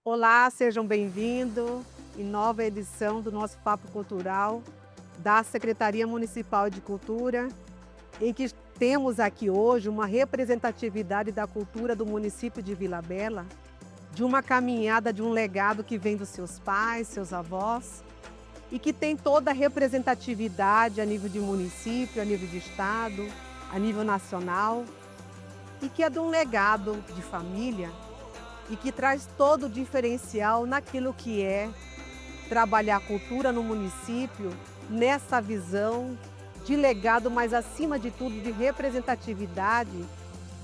Olá, sejam bem-vindos em nova edição do nosso Papo Cultural da Secretaria Municipal de Cultura, em que temos aqui hoje uma representatividade da cultura do município de Vila Bela, de uma caminhada, de um legado que vem dos seus pais, seus avós, e que tem toda a representatividade a nível de município, a nível de estado, a nível nacional, e que é de um legado de família e que traz todo o diferencial naquilo que é trabalhar a cultura no município, nessa visão de legado, mas acima de tudo de representatividade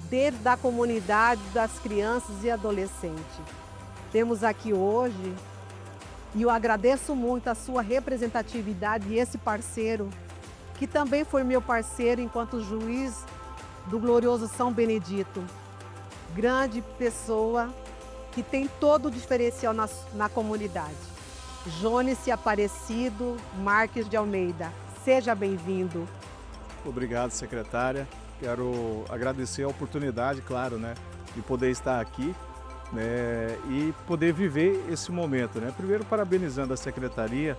dentro da comunidade das crianças e adolescentes. Temos aqui hoje, e eu agradeço muito a sua representatividade e esse parceiro, que também foi meu parceiro enquanto juiz do glorioso São Benedito. Grande pessoa que tem todo o diferencial na comunidade. Jones Aparecido Marques de Almeida, seja bem-vindo. Obrigado, secretária. Quero agradecer a oportunidade, claro, né, de poder estar aqui, né, e poder viver esse momento, né. Primeiro, parabenizando a secretaria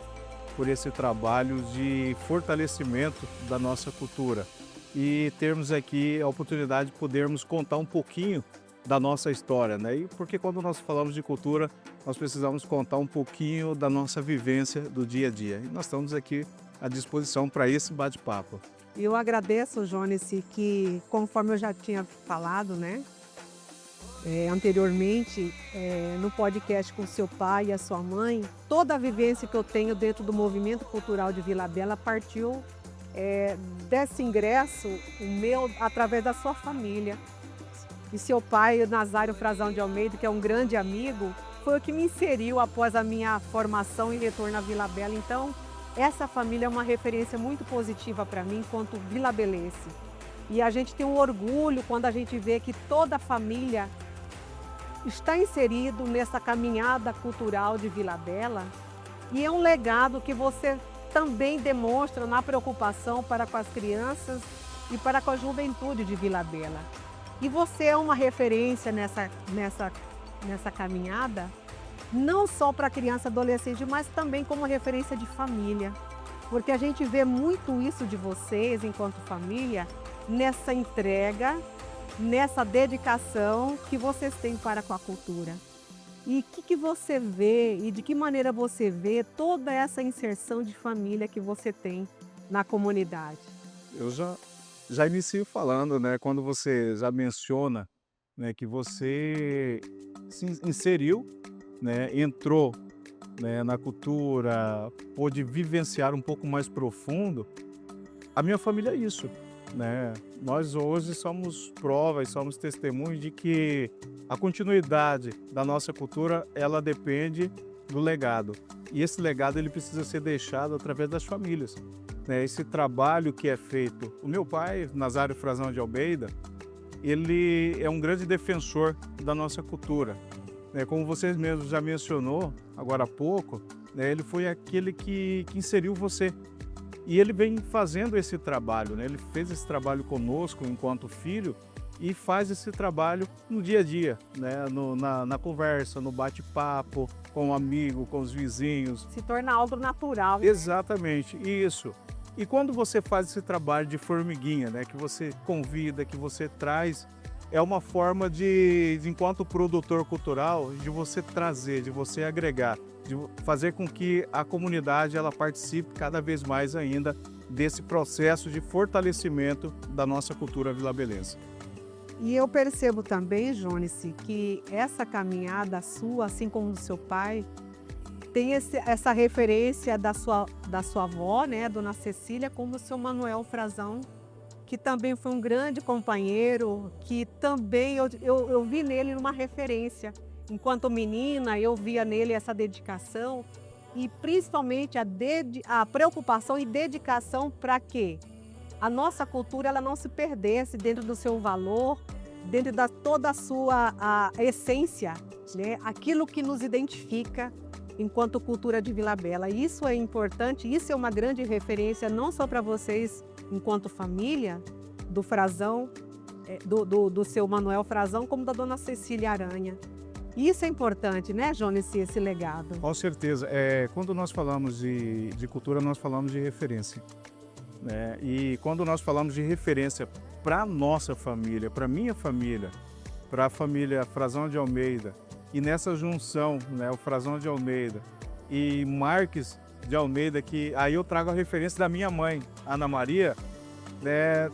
por esse trabalho de fortalecimento da nossa cultura e termos aqui a oportunidade de podermos contar um pouquinho da nossa história, né? E porque quando nós falamos de cultura, nós precisamos contar um pouquinho da nossa vivência do dia a dia. E nós estamos aqui à disposição para esse bate-papo. Eu agradeço, Jones, que conforme eu já tinha falado, né, anteriormente, no podcast com seu pai e a sua mãe, toda a vivência que eu tenho dentro do movimento cultural de Vila Bela partiu desse ingresso, o meu, através da sua família. E seu pai, Nazário Frazão de Almeida, que é um grande amigo, foi o que me inseriu após a minha formação e retorno à Vila Bela. Então, essa família é uma referência muito positiva para mim enquanto vilabelense. E a gente tem um orgulho quando a gente vê que toda a família está inserido nessa caminhada cultural de Vila Bela. E é um legado que você também demonstra na preocupação para com as crianças e para com a juventude de Vila Bela. E você é uma referência nessa caminhada, não só para criança e adolescente, mas também como referência de família. Porque a gente vê muito isso de vocês, enquanto família, nessa entrega, nessa dedicação que vocês têm para com a cultura. E o que você vê e de que maneira você vê toda essa inserção de família que você tem na comunidade? Eu já inicio falando, né, quando você já menciona, né, que você se inseriu, né, entrou, né, na cultura, pôde vivenciar um pouco mais profundo. A minha família é isso, né? Nós hoje somos provas, somos testemunhos de que a continuidade da nossa cultura, ela depende do legado. E esse legado ele precisa ser deixado através das famílias, né? Esse trabalho que é feito. O meu pai, Nazário Frazão de Almeida, ele é um grande defensor da nossa cultura, né? Como vocês mesmos já mencionou agora há pouco, né? Ele foi aquele que inseriu você. E ele vem fazendo esse trabalho, né? Ele fez esse trabalho conosco enquanto filho e faz esse trabalho no dia a dia, né? Na conversa, no bate-papo, com o amigo, com os vizinhos. Se torna algo natural, né? Exatamente, isso. E quando você faz esse trabalho de formiguinha, né? Que você convida, que você traz, é uma forma enquanto produtor cultural, de você trazer, de você agregar, de fazer com que a comunidade ela participe cada vez mais ainda desse processo de fortalecimento da nossa cultura vilabelense. E eu percebo também, Jones, que essa caminhada sua, assim como do seu pai, tem essa referência da sua avó, né, Dona Cecília, como o seu Manuel Frazão, que também foi um grande companheiro, que também eu vi nele uma referência. Enquanto menina, eu via nele essa dedicação e principalmente a preocupação e dedicação para quê? A nossa cultura ela não se perdesse dentro do seu valor, dentro da toda a sua essência, né? Aquilo que nos identifica enquanto cultura de Vila Bela. Isso é importante, isso é uma grande referência não só para vocês enquanto família do Frazão, do seu Manuel Frazão, como da Dona Cecília Aranha. Isso é importante, né, Jones, esse legado. Com certeza. Quando nós falamos de cultura, nós falamos de referência, né? E quando nós falamos de referência para nossa família, para minha família, para a família Frazão de Almeida, e nessa junção, né, o Frazão de Almeida e Marques de Almeida, que aí eu trago a referência da minha mãe, Ana Maria, né,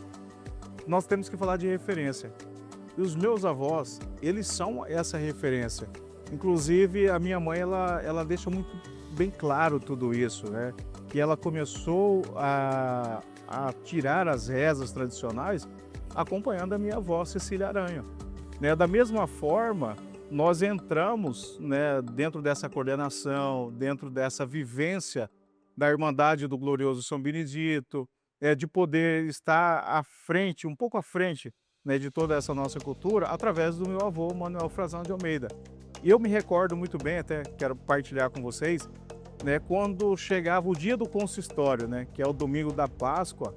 nós temos que falar de referência. E os meus avós, eles são essa referência. Inclusive, a minha mãe, ela deixa muito bem claro tudo isso, né? Que ela começou a tirar as rezas tradicionais acompanhando a minha avó, Cecília Aranha. Né? Da mesma forma, nós entramos, né, dentro dessa coordenação, dentro dessa vivência da Irmandade do Glorioso São Benedito, de poder estar à frente, um pouco à frente, né, de toda essa nossa cultura, através do meu avô, Manuel Frazão de Almeida. E eu me recordo muito bem, até quero partilhar com vocês, né, quando chegava o dia do consistório, né, que é o domingo da Páscoa,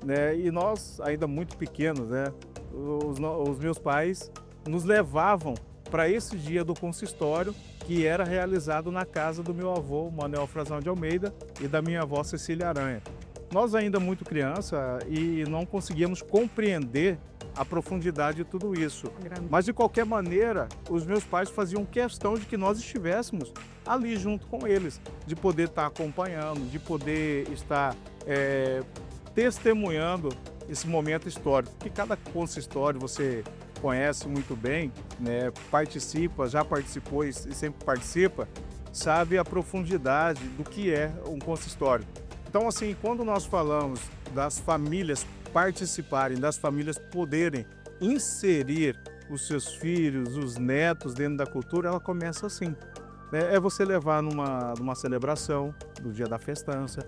né, e nós, ainda muito pequenos, né, os meus pais nos levavam para esse dia do consistório, que era realizado na casa do meu avô, Manuel Frazão de Almeida, e da minha avó, Cecília Aranha. Nós ainda muito criança e não conseguíamos compreender a profundidade de tudo isso. Mas, de qualquer maneira, os meus pais faziam questão de que nós estivéssemos ali junto com eles, de poder estar acompanhando, de poder estar testemunhando esse momento histórico, que cada consistório você conhece muito bem, né, participa, já participou e sempre participa, sabe a profundidade do que é um consistório. Então, assim, quando nós falamos das famílias participarem, das famílias poderem inserir os seus filhos, os netos dentro da cultura, ela começa assim. É você levar numa celebração do dia da festança,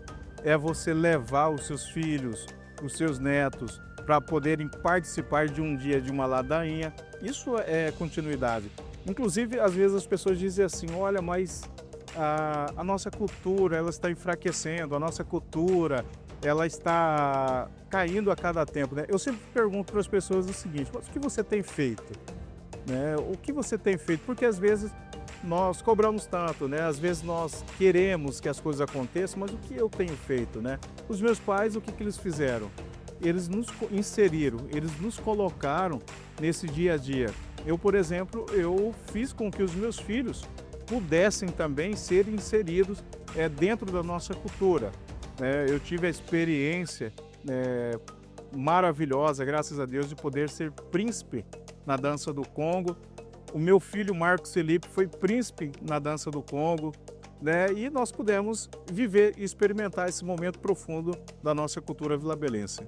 é você levar os seus filhos, os seus netos, para poderem participar de um dia de uma ladainha. Isso é continuidade. Inclusive, às vezes as pessoas dizem assim, olha, mas a nossa cultura ela está enfraquecendo, a nossa cultura ela está caindo a cada tempo, né? Eu sempre pergunto para as pessoas o seguinte, mas o que você tem feito? Né? O que você tem feito? Porque às vezes nós cobramos tanto, né? Às vezes nós queremos que as coisas aconteçam, mas o que eu tenho feito, né? Os meus pais, o que eles fizeram? Eles nos inseriram, eles nos colocaram nesse dia a dia. Eu, por exemplo, eu fiz com que os meus filhos pudessem também ser inseridos dentro da nossa cultura. Eu tive a experiência maravilhosa, graças a Deus, de poder ser príncipe na dança do Congo. O meu filho, Marcos Felipe, foi príncipe na dança do Congo, né? E nós pudemos viver e experimentar esse momento profundo da nossa cultura vilabelense.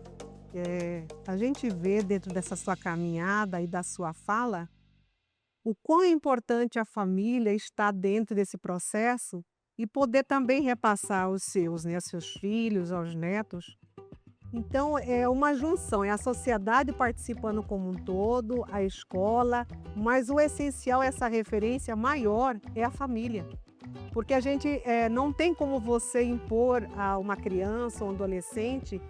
A gente vê dentro dessa sua caminhada e da sua fala o quão importante a família está dentro desse processo e poder também repassar aos seus, né, aos seus filhos, aos netos. Então, é uma junção, é a sociedade participando como um todo, a escola, mas o essencial, essa referência maior é a família. Porque a gente não tem como você impor a uma criança ou um adolescente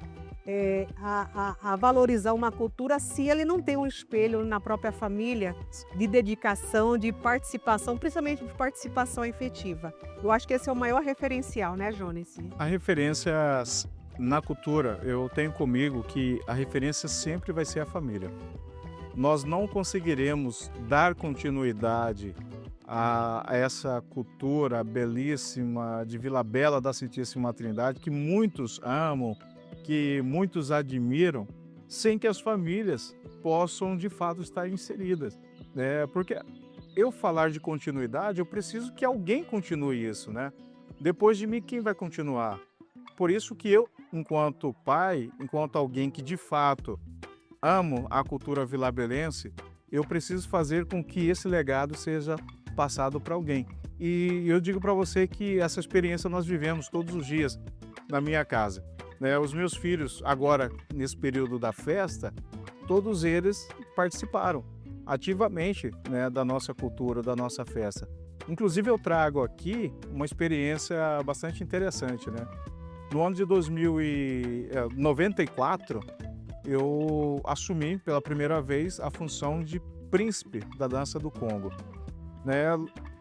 a valorizar uma cultura se ele não tem um espelho na própria família de dedicação, de participação, principalmente de participação efetiva. Eu acho que esse é o maior referencial, né, Jones? A referência na cultura, eu tenho comigo que a referência sempre vai ser a família. Nós não conseguiremos dar continuidade a essa cultura belíssima de Vila Bela da Santíssima Trindade, que muitos amam, que muitos admiram, sem que as famílias possam de fato estar inseridas, né? Porque eu falar de continuidade, eu preciso que alguém continue isso, né? Depois de mim, quem vai continuar? Por isso que eu, enquanto pai, enquanto alguém que de fato amo a cultura vilabelense, eu preciso fazer com que esse legado seja passado para alguém. E eu digo para você que essa experiência nós vivemos todos os dias na minha casa. Os meus filhos, agora, nesse período da festa, todos eles participaram ativamente, né, da nossa cultura, da nossa festa. Inclusive, eu trago aqui uma experiência bastante interessante, né? No ano de 1994, eu assumi pela primeira vez a função de príncipe da dança do Congo. né?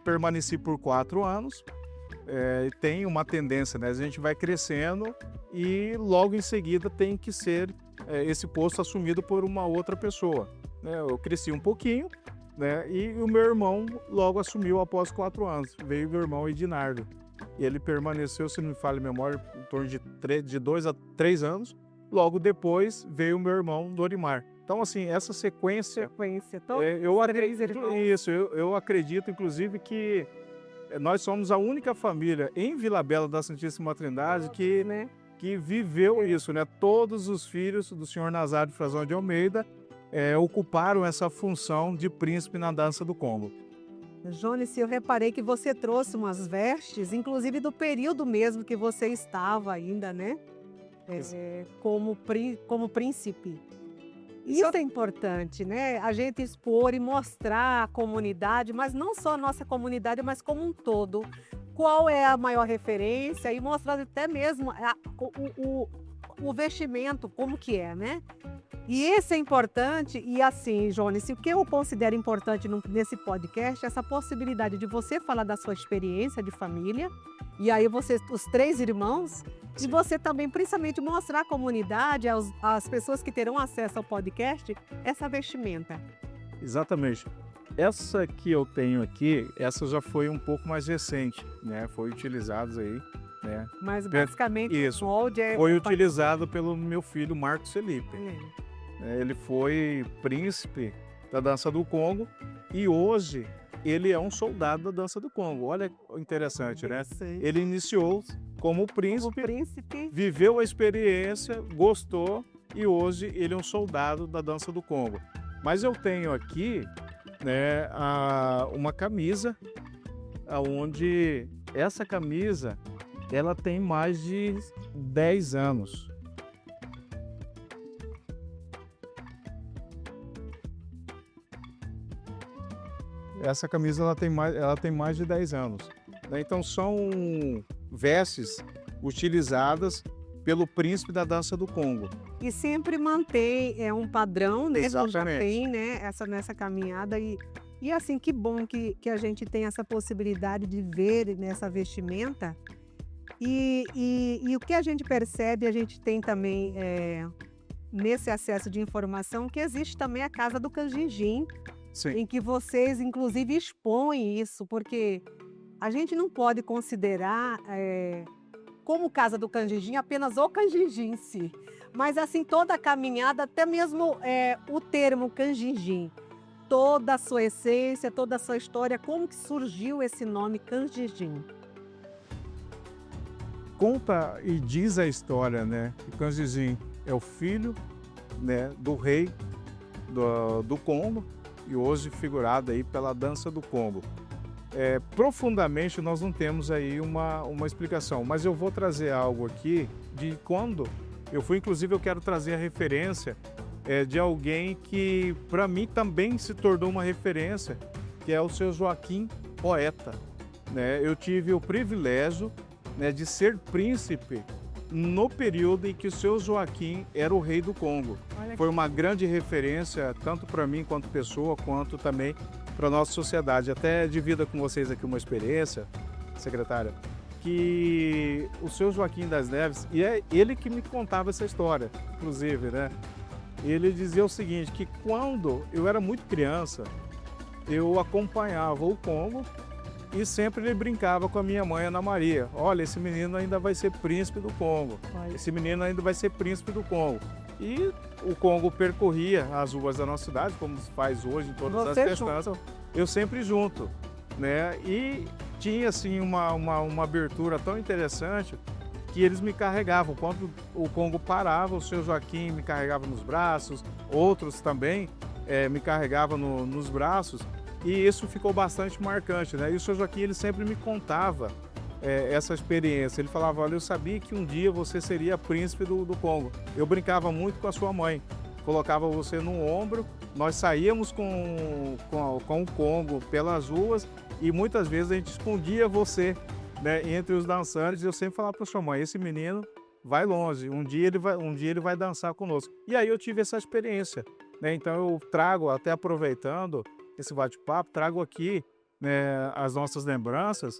Permaneci por 4 anos. E tem uma tendência, né? A gente vai crescendo e logo em seguida tem que ser esse posto assumido por uma outra pessoa, né? Eu cresci um pouquinho, né? E o meu irmão logo assumiu após 4 anos. Veio meu irmão Edinardo. E ele permaneceu, se não me falha a memória, em torno de 2 a 3 anos. Logo depois veio o meu irmão Dorimar. Então, assim, essa sequência, eu acredito, inclusive, que nós somos a única família em Vila Bela da Santíssima Trindade que viveu isso, né? Todos os filhos do senhor Nazário Frazão de Almeida ocuparam essa função de príncipe na dança do Congo. Jones, eu reparei que você trouxe umas vestes, inclusive do período mesmo que você estava ainda, né? Como príncipe. Isso é importante, né? A gente expor e mostrar à comunidade, mas não só a nossa comunidade, mas como um todo. Qual é a maior referência e mostrar até mesmo o vestimento, como que é, né? E esse é importante, e assim, Jones, o que eu considero importante nesse podcast é essa possibilidade de você falar da sua experiência de família, e aí você, os 3 irmãos, e você também, principalmente, mostrar à comunidade, às pessoas que terão acesso ao podcast, essa vestimenta. Exatamente. Essa que eu tenho aqui, essa já foi um pouco mais recente, né? Foi utilizada aí, né? Mas basicamente isso, o molde foi utilizado pelo meu filho Marcos Felipe. Ele foi príncipe da dança do Congo e hoje ele é um soldado da dança do Congo. Olha interessante, né? Ele iniciou como príncipe, viveu a experiência, gostou e hoje ele é um soldado da dança do Congo. Mas eu tenho aqui, né, uma camisa, onde essa camisa ela tem mais de 10 anos. Essa camisa ela tem mais de 10 anos. Né? Então são vestes utilizadas pelo príncipe da dança do Congo. E sempre mantém um padrão, né? Exatamente. Já tem, né? Nessa caminhada e assim, que bom que a gente tem essa possibilidade de ver nessa vestimenta. E o que a gente percebe, a gente tem também nesse acesso de informação que existe também a Casa do Canjinjim, Sim. Em que vocês, inclusive, expõem isso, porque a gente não pode considerar como Casa do Canjinjim apenas o Canjinjim em si, mas assim toda a caminhada, até mesmo o termo Canjinjim, toda a sua essência, toda a sua história, como que surgiu esse nome Canjinjim? Conta e diz a história, né, que Canjinjim é o filho, né, do rei do Congo, e hoje figurado aí pela dança do Congo. Profundamente nós não temos aí uma explicação, mas eu vou trazer algo aqui de quando eu fui, inclusive eu quero trazer a referência de alguém que para mim também se tornou uma referência, que é o seu Joaquim Poeta. Né? Eu tive o privilégio, né, de ser príncipe no período em que o seu Joaquim era o rei do Congo. Foi uma grande referência, tanto para mim quanto pessoa, quanto também para a nossa sociedade. Até divido com vocês aqui uma experiência, secretária, que o seu Joaquim das Neves, e é ele que me contava essa história, inclusive, né? Ele dizia o seguinte, que quando eu era muito criança, eu acompanhava o Congo, e sempre ele brincava com a minha mãe, Ana Maria. Olha, esse menino ainda vai ser príncipe do Congo. Esse menino ainda vai ser príncipe do Congo. E o Congo percorria as ruas da nossa cidade, como se faz hoje em todas as festanças. Eu sempre junto, né? E tinha assim uma abertura tão interessante que eles me carregavam. Quando o Congo parava, o seu Joaquim me carregava nos braços, outros também me carregavam nos braços. E isso ficou bastante marcante, né? E o seu Joaquim, ele sempre me contava essa experiência. Ele falava, olha, eu sabia que um dia você seria príncipe do Congo. Eu brincava muito com a sua mãe. Colocava você no ombro, nós saíamos com o Congo pelas ruas e muitas vezes a gente escondia você, né, entre os dançantes. E eu sempre falava para a sua mãe, esse menino vai longe, um dia ele vai dançar conosco. E aí eu tive essa experiência, né? Então eu trago, até aproveitando esse bate-papo, trago aqui né, as nossas lembranças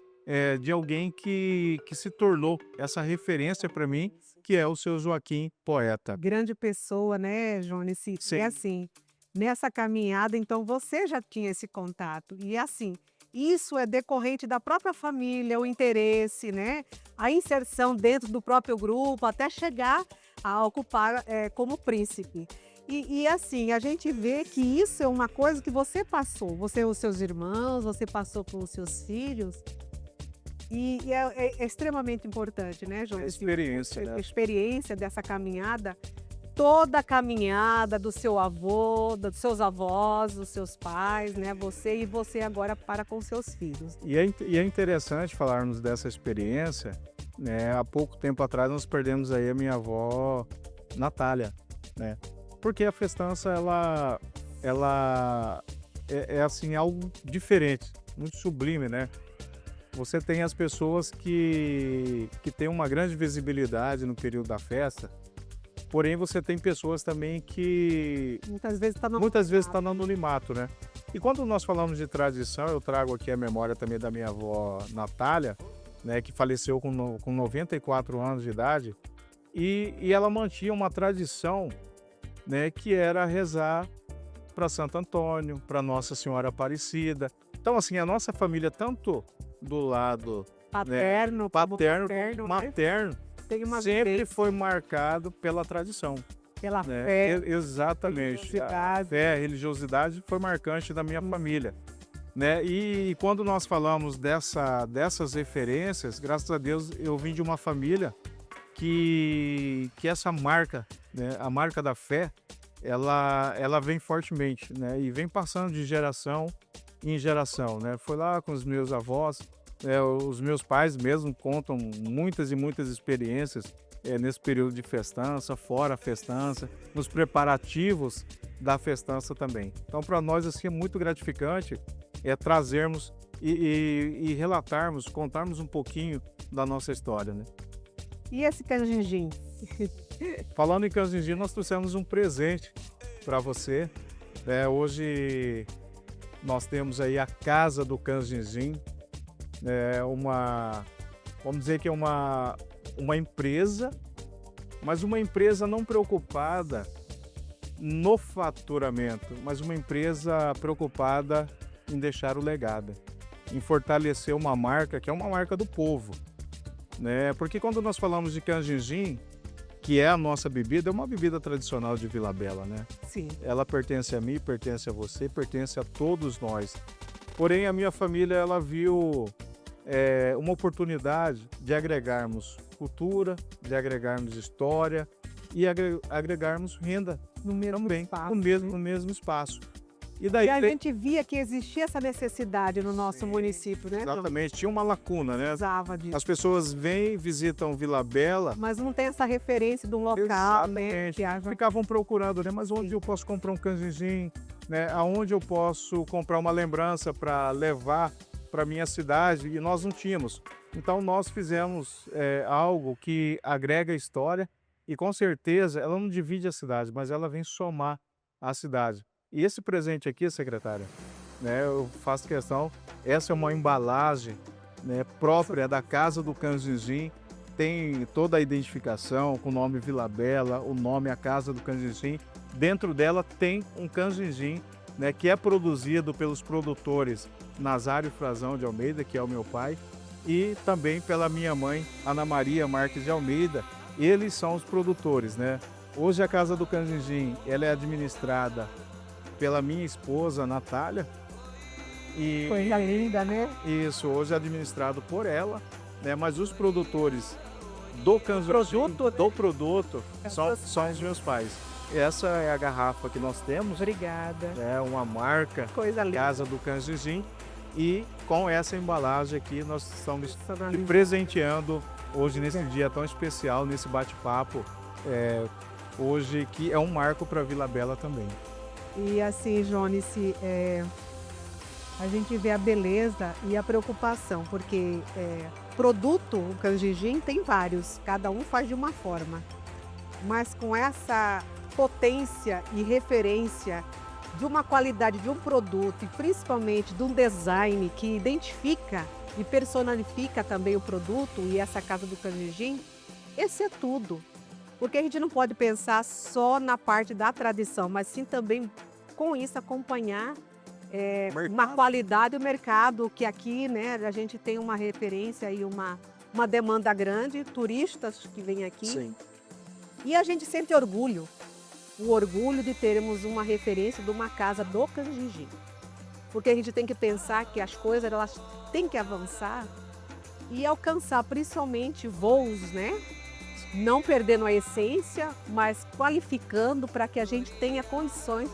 de alguém que se tornou essa referência para mim, que é o seu Joaquim, poeta. Grande pessoa, né, Jones? E Sim, assim, nessa caminhada, então você já tinha esse contato. E assim, isso é decorrente da própria família, o interesse, né? A inserção dentro do próprio grupo, até chegar a ocupar como príncipe. E assim, a gente vê que isso é uma coisa que você passou, você e os seus irmãos, você passou com os seus filhos, e é extremamente importante, né, é João? experiência, A né? experiência dessa caminhada, toda a caminhada do seu avô, dos seus avós, dos seus pais, né? Você agora para com seus filhos. E é interessante falarmos dessa experiência, né? Há pouco tempo atrás nós perdemos aí a minha avó Natália, né? Porque a festança ela é assim algo diferente, muito sublime, né? Você tem as pessoas que têm uma grande visibilidade no período da festa, porém você tem pessoas também que Muitas vezes está no muitas vezes está no anonimato, né? E quando nós falamos de tradição, eu trago aqui a memória também da minha avó Natália, né, que faleceu com 94 anos de idade, e ela mantinha uma tradição, né, que era rezar para Santo Antônio, para Nossa Senhora Aparecida. Então, assim, a nossa família, tanto do lado paterno, como paterno, paterno, né? materno, Tem uma sempre vivência foi marcado pela tradição, pela né? fé, Exatamente. A religiosidade. fé, a religiosidade foi marcante da minha família, né? E quando nós falamos dessas referências, graças a Deus eu vim de uma família que essa marca, né, a marca da fé, ela vem fortemente, né? E vem passando de geração em geração, né? Foi lá com os meus avós, os meus pais mesmo contam muitas e muitas experiências nesse período de festança, fora a festança, nos preparativos da festança também. Então, para nós assim é muito gratificante trazermos e relatarmos, contarmos um pouquinho da nossa história, né? E esse canjinjim? Falando em canjinjim, nós trouxemos um presente para você. Hoje nós temos aí a Casa do Canjinjim, vamos dizer que é uma empresa, mas uma empresa não preocupada no faturamento, mas uma empresa preocupada em deixar o legado, em fortalecer uma marca que é uma marca do povo, né? Porque quando nós falamos de canjinjim, que é a nossa bebida, é uma bebida tradicional de Vila Bela, né? Sim. Ela pertence a mim, pertence a você, pertence a todos nós. Porém, a minha família ela viu uma oportunidade de agregarmos cultura, de agregarmos história e agregarmos renda No mesmo também, espaço, no mesmo espaço. E daí E a gente via que existia essa necessidade no nosso município, né? Não exatamente, tinha uma lacuna, né? precisava disso. As pessoas vêm, visitam Vila Bela, Mas não tem essa referência de um local, né? exatamente, Que haja... ficavam procurando, né? Mas onde eu posso comprar um canjinjim, né? Aonde eu posso comprar uma lembrança para levar para minha cidade? E nós não tínhamos. Então nós fizemos algo que agrega história e com certeza ela não divide a cidade, mas ela vem somar a cidade. E esse presente aqui, secretária, né? Eu faço questão, essa é uma embalagem, né, própria da Casa do Canjinjim, tem toda a identificação com o nome Vila Bela, o nome A Casa do Canjinjim. Dentro dela tem um canjinjim, né, que é produzido pelos produtores Nazário Frazão de Almeida, que é o meu pai, e também pela minha mãe, Ana Maria Marques de Almeida. Eles são os produtores, né? Hoje a Casa do Canjinjim, ela é administrada pela minha esposa, Natália. E Coisa linda, né? isso, hoje é administrado por ela, né? Mas os produtores do canjinjim, do produto, são os meus pais. Essa é a garrafa que nós temos, Obrigada. é uma marca Coisa linda. Casa do Canjinjim, e com essa embalagem aqui nós estamos te Personalizada. presenteando hoje nesse dia tão especial, nesse bate-papo, hoje que é um marco para Vila Bela também. E assim, Jones, a gente vê a beleza e a preocupação, porque produto, o canjinjim, tem vários, cada um faz de uma forma. Mas com essa potência e referência de uma qualidade de um produto e principalmente de um design que identifica e personifica também o produto e essa casa do canjinjim, esse é tudo. Porque a gente não pode pensar só na parte da tradição, mas sim também com isso acompanhar uma qualidade do mercado, que aqui, né, a gente tem uma referência e uma demanda grande, turistas que vêm aqui. Sim. E a gente sente orgulho, o orgulho de termos uma referência de uma casa do canjinjim. Porque a gente tem que pensar que as coisas elas têm que avançar e alcançar principalmente voos, né? Não perdendo a essência, mas qualificando para que a gente tenha condições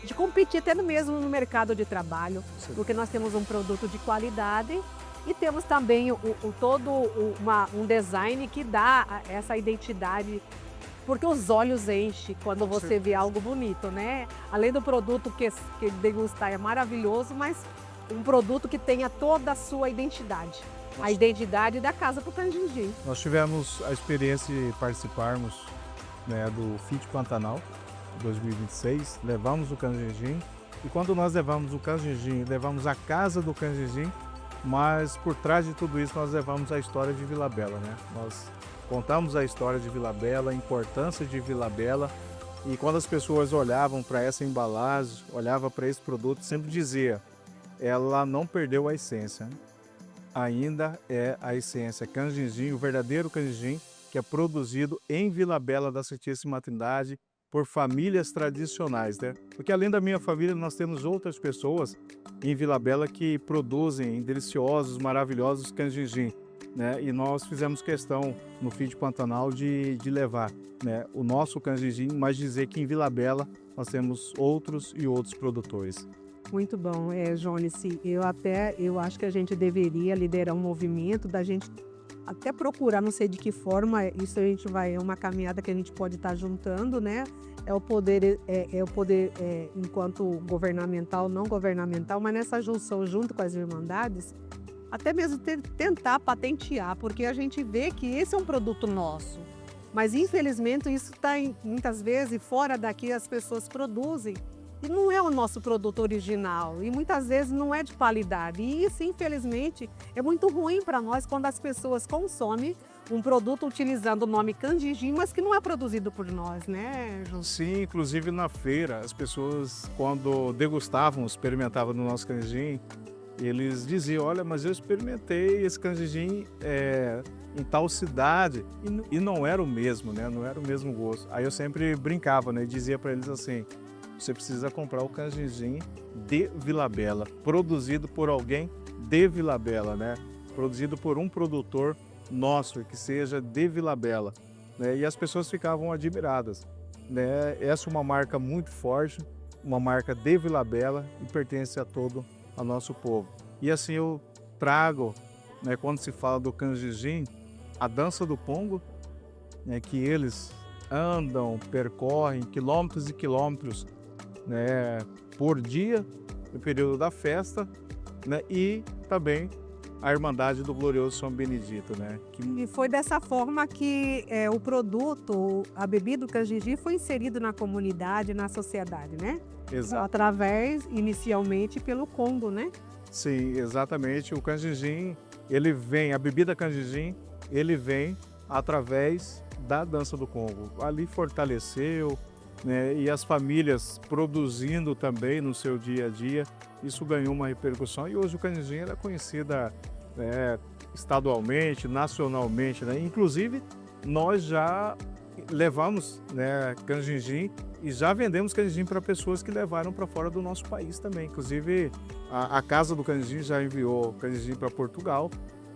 de competir até mesmo no mercado de trabalho, Sim. porque nós temos um produto de qualidade e temos também um design que dá essa identidade, porque os olhos enchem quando você vê algo bonito, né? Além do produto que degustar é maravilhoso, mas um produto que tenha toda a sua identidade. A identidade da Casa do Canjinjim. Nós tivemos a experiência de participarmos, né, do FIT Pantanal 2026, levamos o canjinjim e quando nós levamos o canjinjim, levamos a Casa do Canjinjim, mas por trás de tudo isso nós levamos a história de Vila Bela, né? Nós contamos a história de Vila Bela, a importância de Vila Bela, e quando as pessoas olhavam para essa embalagem, olhavam para esse produto, sempre dizia, ela não perdeu a essência, né? Ainda é a essência canjinjim, o verdadeiro canjinjim, que é produzido em Vila Bela da Santíssima Trindade por famílias tradicionais, né? Porque além da minha família, nós temos outras pessoas em Vila Bela que produzem deliciosos, maravilhosos canjinjim, né? E nós fizemos questão no FIT Pantanal de levar, né, o nosso canjinjim, mas dizer que em Vila Bela nós temos outros e outros produtores. Muito bom, Jones, eu acho que a gente deveria liderar um movimento da gente até procurar, não sei de que forma, isso a gente vai, é uma caminhada que a gente pode estar juntando, né? É o poder enquanto governamental, não governamental, mas nessa junção junto com as irmandades, até mesmo tentar patentear, porque a gente vê que esse é um produto nosso. Mas infelizmente isso está muitas vezes fora daqui, as pessoas produzem. E não é o nosso produto original e muitas vezes não é de qualidade. E isso, infelizmente, é muito ruim para nós quando as pessoas consomem um produto utilizando o nome canjinjim, mas que não é produzido por nós, né, João? Sim, inclusive na feira, as pessoas quando degustavam, experimentavam no nosso canjinjim, eles diziam, olha, mas eu experimentei esse canjinjim em tal cidade e não era o mesmo, né? Não era o mesmo gosto. Aí eu sempre brincava, né? E dizia para eles assim, você precisa comprar o canjinjim de Vila Bela, produzido por alguém de Vila Bela, né? Produzido por um produtor nosso, que seja de Vila Bela, né? E as pessoas ficavam admiradas, né? Essa é uma marca muito forte, uma marca de Vila Bela e pertence a todo o nosso povo. E assim eu trago, né, quando se fala do canjinjim, a dança do Pongo, né, que eles andam, percorrem quilômetros e quilômetros, né, por dia, no período da festa, né, e também a Irmandade do Glorioso São Benedito, né? E foi dessa forma que o produto, a bebida do canjinjim foi inserido na comunidade, na sociedade, né? Exato. Através, inicialmente, pelo Congo, né? Sim, exatamente. O canjinjim, ele vem, a bebida canjinjim, ele vem através da dança do Congo. Ali fortaleceu, né, e as famílias produzindo também no seu dia a dia, isso ganhou uma repercussão e hoje o canjinjim é conhecida, né, estadualmente, nacionalmente, né? Inclusive nós já levamos, né, canjinjim e já vendemos canjinjim para pessoas que levaram para fora do nosso país também. Inclusive a Casa do Canjinjim já enviou canjinjim para Portugal,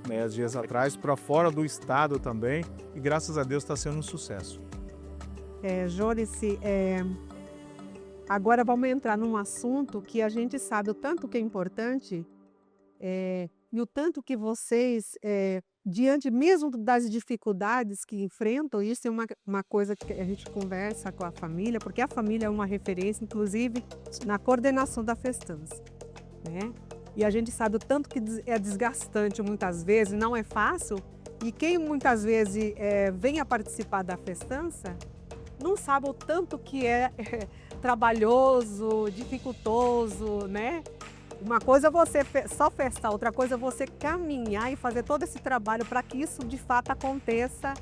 né, dias atrás, para fora do estado também, e graças a Deus está sendo um sucesso. Jorice, agora vamos entrar num assunto que a gente sabe o tanto que é importante e o tanto que vocês, diante mesmo das dificuldades que enfrentam, isso é uma coisa que a gente conversa com a família, porque a família é uma referência, inclusive, na coordenação da festança, né? E a gente sabe o tanto que é desgastante muitas vezes, não é fácil, e quem muitas vezes vem a participar da festança, não sabe o tanto que é trabalhoso, dificultoso, né? Uma coisa é você só festar, outra coisa é você caminhar e fazer todo esse trabalho para que isso de fato aconteça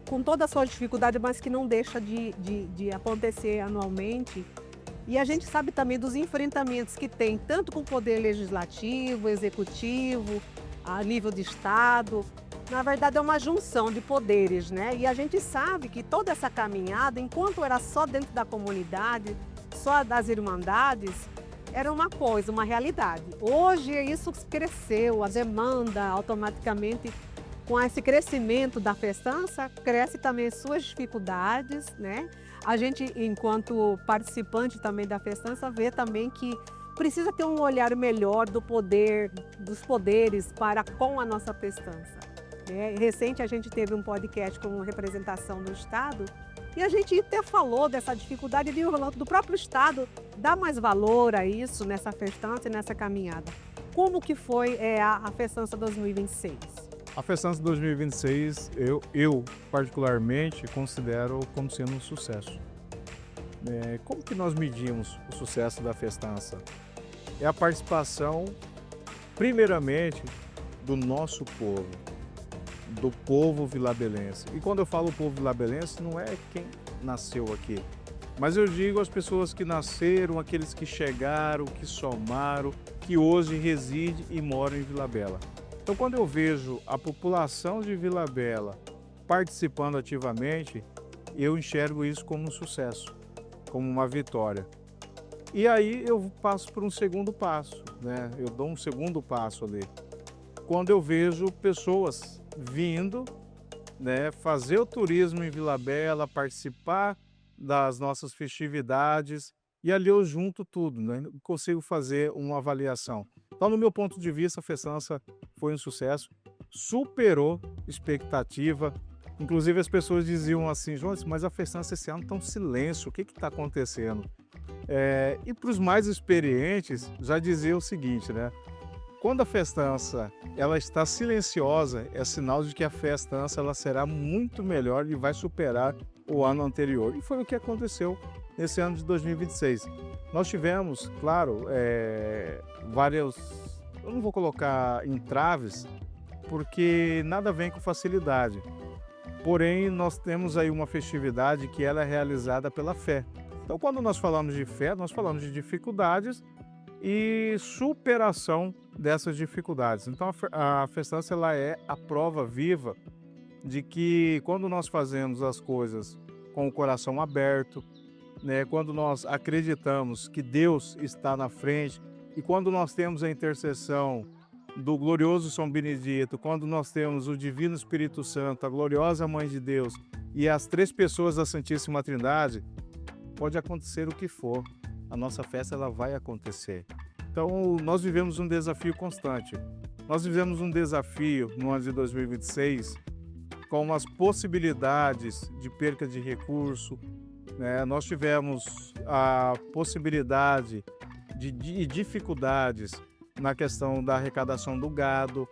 com toda a sua dificuldade, mas que não deixa de acontecer anualmente. E a gente sabe também dos enfrentamentos que tem, tanto com o poder legislativo, executivo, a nível de Estado. Na verdade, é uma junção de poderes, né? E a gente sabe que toda essa caminhada, enquanto era só dentro da comunidade, só das irmandades, era uma coisa, uma realidade. Hoje isso cresceu, a demanda automaticamente, com esse crescimento da festança, cresce também as suas dificuldades, né? A gente, enquanto participante também da festança, vê também que precisa ter um olhar melhor do poder, dos poderes para com a nossa festança. Recente a gente teve um podcast com representação do Estado e a gente até falou dessa dificuldade do próprio Estado dar mais valor a isso, nessa festança e nessa caminhada. Como que foi a festança 2026? A festança 2026, eu particularmente considero como sendo um sucesso. Como que nós medimos o sucesso da festança? É a participação, primeiramente, do nosso povo, do povo vilabelense. E quando eu falo povo vilabelense, não é quem nasceu aqui, mas eu digo as pessoas que nasceram, aqueles que chegaram, que somaram, que hoje residem e moram em Vila Bela. Então, quando eu vejo a população de Vila Bela participando ativamente, eu enxergo isso como um sucesso, como uma vitória. E aí eu passo por um segundo passo, né? Eu dou um segundo passo ali. Quando eu vejo pessoas vindo, né, fazer o turismo em Vila Bela, participar das nossas festividades, e ali eu junto tudo, né? Consigo fazer uma avaliação. Então, no meu ponto de vista, a festança foi um sucesso, superou expectativa. Inclusive as pessoas diziam assim: João, mas a festança esse ano está um silêncio, o que está acontecendo? E para os mais experientes, já dizia o seguinte, né? Quando a festança ela está silenciosa, é sinal de que a festança ela será muito melhor e vai superar o ano anterior. E foi o que aconteceu nesse ano de 2026. Nós tivemos, claro, várias, eu não vou colocar entraves, porque nada vem com facilidade. Porém, nós temos aí uma festividade que ela é realizada pela fé. Então, quando nós falamos de fé, nós falamos de dificuldades e superação dessas dificuldades. Então, a festança ela é a prova viva de que quando nós fazemos as coisas com o coração aberto, né, quando nós acreditamos que Deus está na frente e quando nós temos a intercessão do glorioso São Benedito, quando nós temos o Divino Espírito Santo, a gloriosa Mãe de Deus e as três pessoas da Santíssima Trindade, pode acontecer o que for, a nossa festa ela vai acontecer. Então, nós vivemos um desafio constante. Nós vivemos um desafio no ano de 2026 com as possibilidades de perca de recurso, né? Nós tivemos a possibilidade de dificuldades na questão da arrecadação do gado.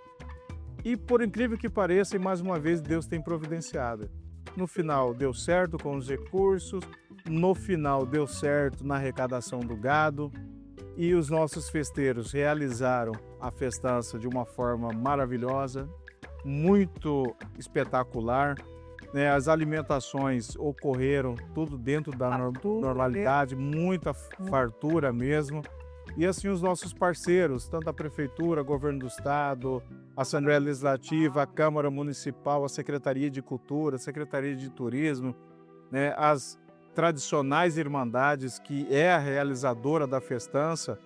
E por incrível que pareça, e mais uma vez Deus tem providenciado. No final deu certo com os recursos, no final deu certo na arrecadação do gado e os nossos festeiros realizaram a festança de uma forma maravilhosa, muito espetacular, né? As alimentações ocorreram tudo dentro da normalidade, muita fartura mesmo. E assim os nossos parceiros, tanto a Prefeitura, Governo do Estado, a Assembleia Legislativa, a Câmara Municipal, a Secretaria de Cultura, a Secretaria de Turismo, né, as tradicionais irmandades, que é a realizadora da festança.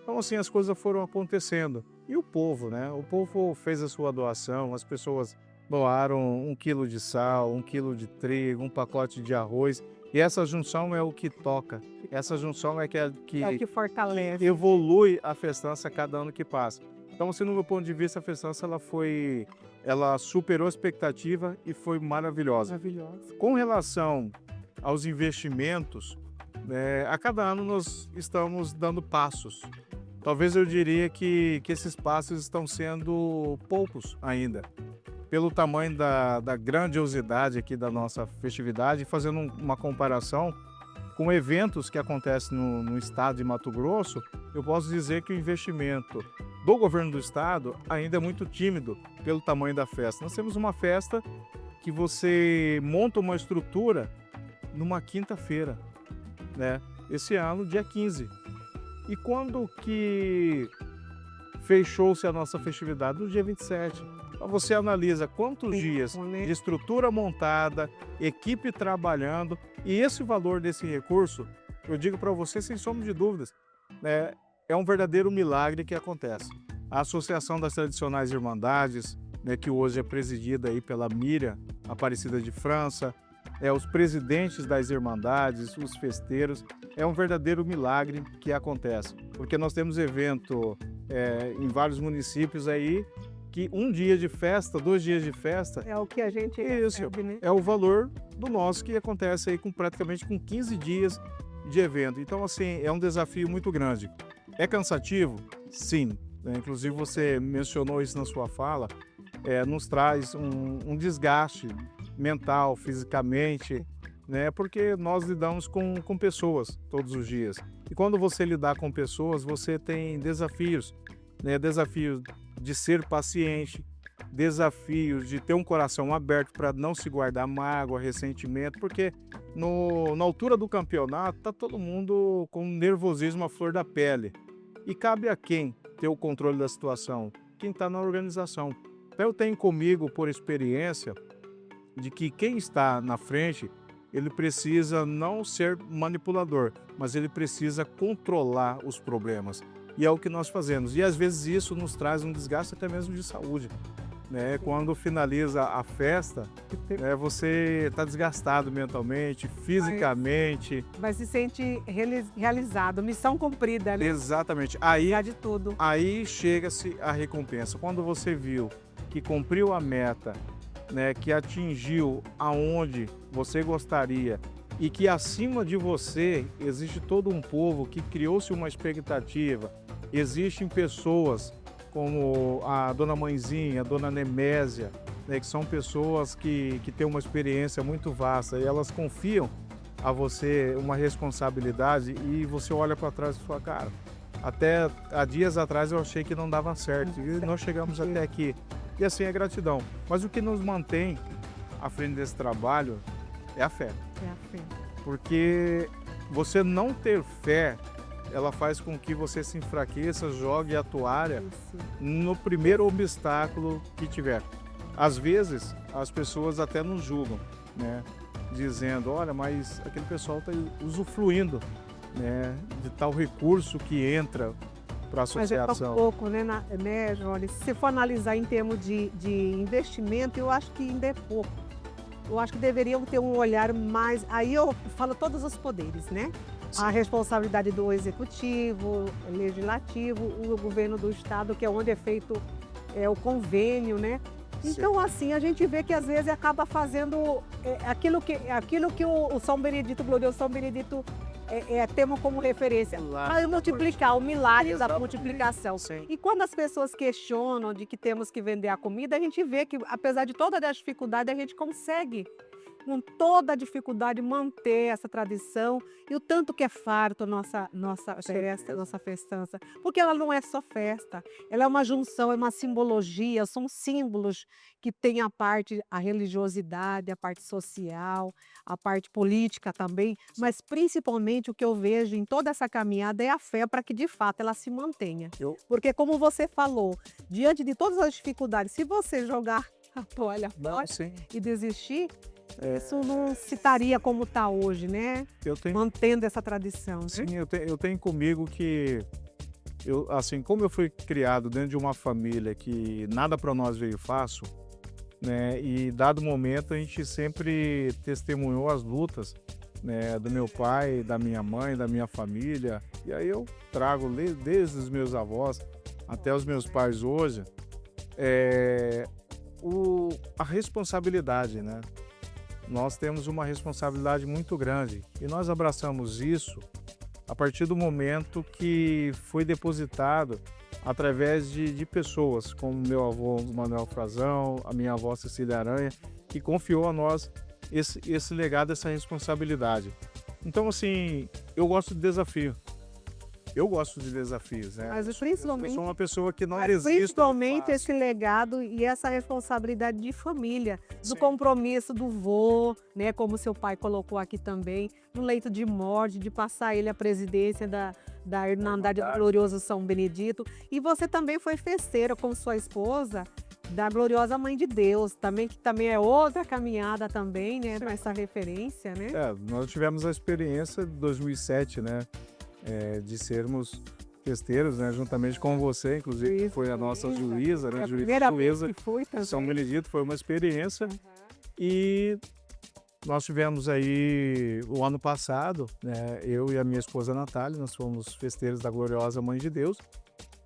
Então assim as coisas foram acontecendo. E o povo, né? O povo fez a sua doação, as pessoas doaram 1 quilo de sal, 1 quilo de trigo, um pacote de arroz. E essa junção é o que toca. Essa junção é que fortalece, evolui a festança a cada ano que passa. Então, assim, no meu ponto de vista, a festança ela superou a expectativa e foi maravilhosa. Com relação aos investimentos, a cada ano nós estamos dando passos. Talvez eu diria que esses passos estão sendo poucos ainda. Pelo tamanho da grandiosidade aqui da nossa festividade, fazendo uma comparação com eventos que acontecem no estado de Mato Grosso, eu posso dizer que o investimento do governo do estado ainda é muito tímido pelo tamanho da festa. Nós temos uma festa que você monta uma estrutura numa quinta-feira, né? Esse ano, dia 15. E quando que fechou-se a nossa festividade? No dia 27. Então você analisa quantos dias de estrutura montada, equipe trabalhando, e esse valor desse recurso, eu digo para você sem sombra de dúvidas, né, é um verdadeiro milagre que acontece. A Associação das Tradicionais Irmandades, né, que hoje é presidida aí pela Miriam Aparecida de França, os presidentes das irmandades, os festeiros, é um verdadeiro milagre que acontece, porque nós temos evento em vários municípios aí, que um dia de festa, 2 dias de festa... É o que a gente recebe, né? É o valor do nosso que acontece aí praticamente com 15 dias de evento. Então, assim, é um desafio muito grande. É cansativo? Sim. Inclusive, você mencionou isso na sua fala, nos traz um desgaste mental, fisicamente, né? Porque nós lidamos com pessoas todos os dias. E quando você lidar com pessoas, você tem desafios, né? Desafios de ser paciente, desafios de ter um coração aberto para não se guardar mágoa, ressentimento, porque na altura do campeonato está todo mundo com nervosismo à flor da pele. E cabe a quem ter o controle da situação? Quem está na organização. Então eu tenho comigo, por experiência, de que quem está na frente, ele precisa não ser manipulador, mas ele precisa controlar os problemas. E é o que nós fazemos. E às vezes isso nos traz um desgaste até mesmo de saúde, né? Quando finaliza a festa, né, você está desgastado mentalmente, fisicamente. Mas se sente realizado, missão cumprida, né? Exatamente. De tudo. Aí chega-se a recompensa. Quando você viu que cumpriu a meta, né, que atingiu aonde você gostaria, e que acima de você existe todo um povo que criou-se uma expectativa. Existem pessoas como a Dona Mãezinha, a Dona Nemésia, né, que são pessoas que têm uma experiência muito vasta e elas confiam a você uma responsabilidade e você olha para trás e fala, cara, até há dias atrás eu achei que não dava certo e nós chegamos até aqui. E assim é gratidão. Mas o que nos mantém à frente desse trabalho é a fé. É a fé. Porque você não ter fé, ela faz com que você se enfraqueça, jogue a toalha no primeiro obstáculo que tiver. Às vezes, as pessoas até nos julgam, né? Dizendo, olha, mas aquele pessoal está usufruindo, né, de tal recurso que entra para a associação. Mas é pouco, né, Jolie? Se você for analisar em termos de investimento, eu acho que ainda é pouco. Eu acho que deveriam ter um olhar mais... Aí eu falo todos os poderes, né? Sim. A responsabilidade do executivo, legislativo, o governo do estado, que é onde é feito o convênio, né? Então, assim, a gente vê que às vezes acaba fazendo aquilo que o São Benedito, o glorioso São Benedito, temos como referência. Para multiplicar, o milagre da multiplicação. Sim. E quando as pessoas questionam de que temos que vender a comida, a gente vê que, apesar de toda a dificuldade, a gente consegue, com toda a dificuldade, manter essa tradição e o tanto que é farto nossa festa, nossa festança. Porque ela não é só festa, ela é uma junção, é uma simbologia, são símbolos que tem a religiosidade, a parte social, a parte política também, mas principalmente o que eu vejo em toda essa caminhada é a fé para que de fato ela se mantenha. Porque como você falou, diante de todas as dificuldades, se você jogar a toalha fora e desistir, isso não se estaria como está hoje, né? Mantendo essa tradição. Sim, né? eu tenho comigo que, assim, como eu fui criado dentro de uma família que nada para nós veio fácil, né? E dado momento a gente sempre testemunhou as lutas, né, do meu pai, da minha mãe, da minha família. E aí eu trago desde os meus avós até os meus pais hoje a responsabilidade, né? Nós temos uma responsabilidade muito grande e nós abraçamos isso a partir do momento que foi depositado através de pessoas, como meu avô Manuel Frazão, a minha avó Cecília Aranha, que confiou a nós esse legado, essa responsabilidade. Então, assim, eu gosto de desafio. Eu gosto de desafios, né? Mas Eu principalmente, sou uma pessoa que não mas resisto principalmente fácil. esse legado e essa responsabilidade de família, do Sim. compromisso do vô, né, como seu pai colocou aqui também, no leito de morte, de passar ele a presidência da Irmandade do Glorioso São Benedito. E você também foi festeira com sua esposa da Gloriosa Mãe de Deus, também, que também é outra caminhada também, né, com essa referência, né? Nós tivemos a experiência de 2007, né? De sermos festeiros, né? Juntamente com você, inclusive, que foi a nossa juíza, né? É a Juíza primeira vez Sueza que fui também. São Benedito, foi uma experiência. E nós tivemos aí o ano passado, né? Eu e a minha esposa Natália, nós fomos festeiros da Gloriosa Mãe de Deus.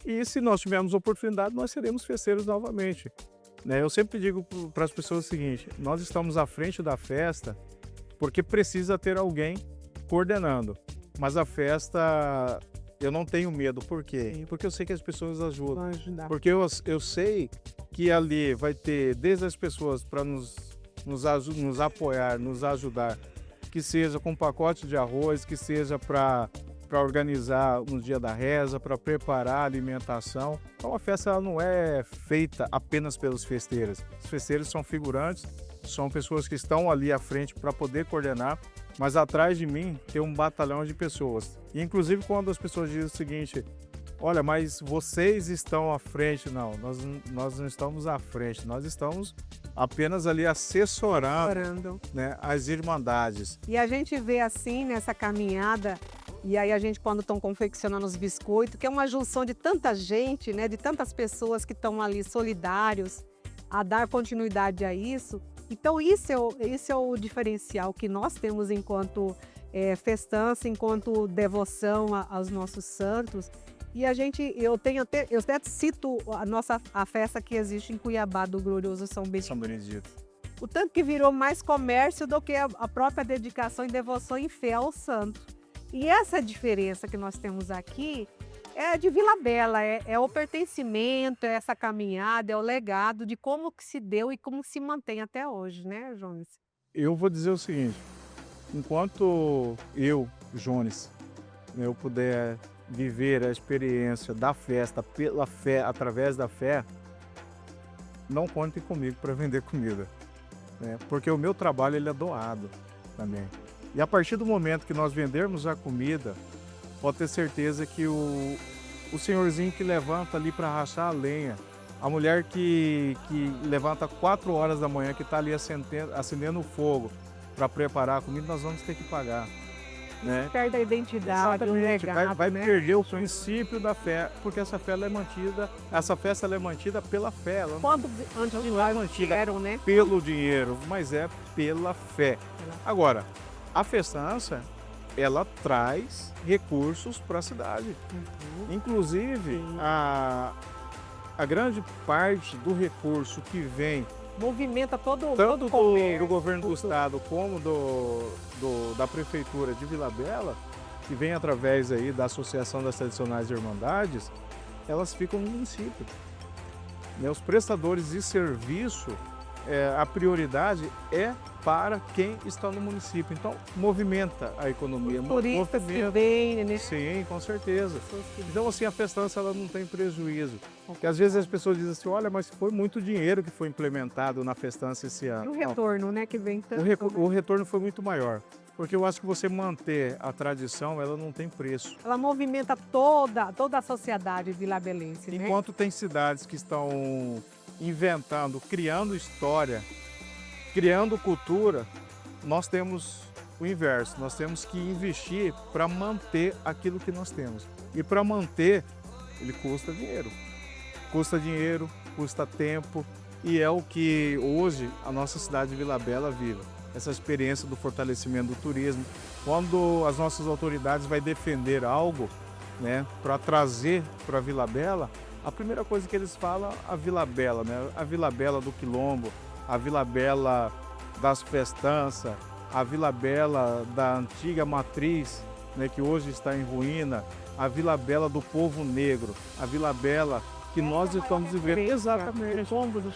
E se nós tivermos oportunidade, nós seremos festeiros novamente, né? Eu sempre digo para as pessoas o seguinte: nós estamos à frente da festa porque precisa ter alguém coordenando. Mas a festa, eu não tenho medo. Por quê? Porque eu sei que as pessoas ajudam. Vai ajudar. Porque eu sei que ali vai ter desde as pessoas para nos apoiar, nos ajudar, que seja com pacote de arroz, que seja para organizar um dia da reza, para preparar a alimentação. Então a festa ela não é feita apenas pelos festeiros. Os festeiros são figurantes, são pessoas que estão ali à frente para poder coordenar, mas atrás de mim tem um batalhão de pessoas. E, inclusive, quando as pessoas dizem o seguinte: olha, mas vocês estão à frente. Não, nós não estamos à frente, nós estamos apenas ali assessorando, né, as irmandades. E a gente vê assim nessa caminhada, e aí a gente, quando estão confeccionando os biscoitos, que é uma junção de tanta gente, né, de tantas pessoas que estão ali solidários a dar continuidade a isso. Então isso é o diferencial que nós temos enquanto festança, enquanto devoção aos nossos santos. E eu até cito a festa que existe em Cuiabá do Glorioso São Benedito. São Benedito. O tanto que virou mais comércio do que a própria dedicação e devoção em fé ao santo. E essa diferença que nós temos aqui é de Vila Bela, é o pertencimento, é essa caminhada, é o legado de como que se deu e como se mantém até hoje, né, Jones? Eu vou dizer o seguinte: enquanto eu, Jones, eu puder viver a experiência da festa pela fé, através da fé, não contem comigo para vender comida, né? Porque o meu trabalho ele é doado também. E a partir do momento que nós vendermos a comida, pode ter certeza que o senhorzinho que levanta ali para rachar a lenha, a mulher que levanta 4 horas da manhã, que está ali acendendo o fogo para preparar a comida, nós vamos ter que pagar, né? Perde a identidade, o legado, vai né? perder o princípio da fé, porque essa festa ela é mantida pela fé, ela Quando antes não é mantida eram, né? pelo dinheiro, mas é pela fé. Agora, a festança, ela traz recursos para a cidade. Inclusive, a grande parte do recurso que vem Movimenta todo tanto o comércio. do governo do estado como da prefeitura de Vila Bela, que vem através aí da Associação das Tradicionais Irmandades, elas ficam no município, né? Os prestadores de serviço, a prioridade é para quem está no município. Então, movimenta a economia. Os turistas que vêm, né? Sim, com certeza. Então, assim, a festança ela não tem prejuízo. Porque às vezes as pessoas dizem assim: olha, mas foi muito dinheiro que foi implementado na festança esse E ano. o retorno, né, que vem tanto. O retorno foi muito maior. Porque eu acho que você manter a tradição, ela não tem preço. Ela movimenta toda a sociedade vilabelense, né? Enquanto tem cidades que estão inventando, criando história, criando cultura, nós temos o inverso. Nós temos que investir para manter aquilo que nós temos. E para manter, ele custa dinheiro. Custa dinheiro, custa tempo, e é o que hoje a nossa cidade de Vila Bela vive. Essa experiência do fortalecimento do turismo. Quando as nossas autoridades vão defender algo, né, para trazer para Vila Bela, a primeira coisa que eles falam é a Vila Bela, né? A Vila Bela do Quilombo, a Vila Bela das festanças, a Vila Bela da antiga matriz, né, que hoje está em ruína, a Vila Bela do povo negro, a Vila Bela que nós estamos vivendo. Exatamente.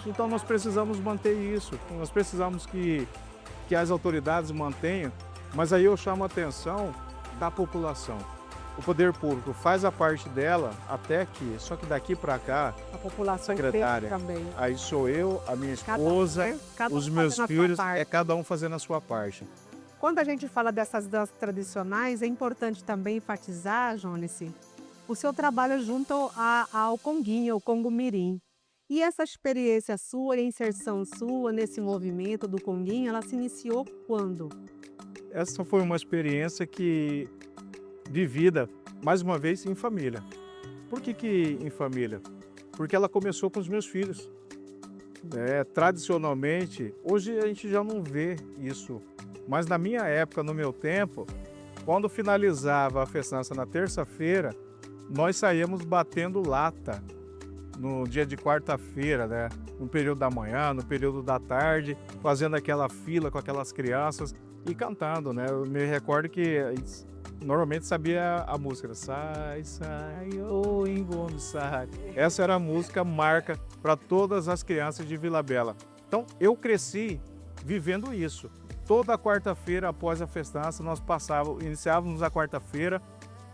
Então nós precisamos manter isso, nós precisamos que as autoridades mantenham Mas aí eu chamo a atenção da população. O poder público faz a parte dela até aqui, só que daqui para cá, A população inteira secretária, também. aí sou eu, a minha Cada esposa, cada os um meus fazendo a sua filhos, parte. é cada um fazendo a sua parte. Quando a gente fala dessas danças tradicionais, é importante também enfatizar, Jones, o seu trabalho junto ao Conguinho, ao Congo Mirim. E essa experiência sua, a inserção sua nesse movimento do Conguinho, ela se iniciou quando? Essa foi uma experiência que vivida, mais uma vez, em família. Por que em família? Porque ela começou com os meus filhos. Tradicionalmente, hoje a gente já não vê isso, mas na minha época, no meu tempo, quando finalizava a festança na terça-feira, nós saíamos batendo lata no dia de quarta-feira, né? No período da manhã, no período da tarde, fazendo aquela fila com aquelas crianças e cantando, né? Eu me recordo que normalmente sabia a música, sai, sai, ô Ingome, sai. Essa era a música marca para todas as crianças de Vila Bela. Então eu cresci vivendo isso. Toda quarta-feira após a festança nós iniciávamos a quarta-feira,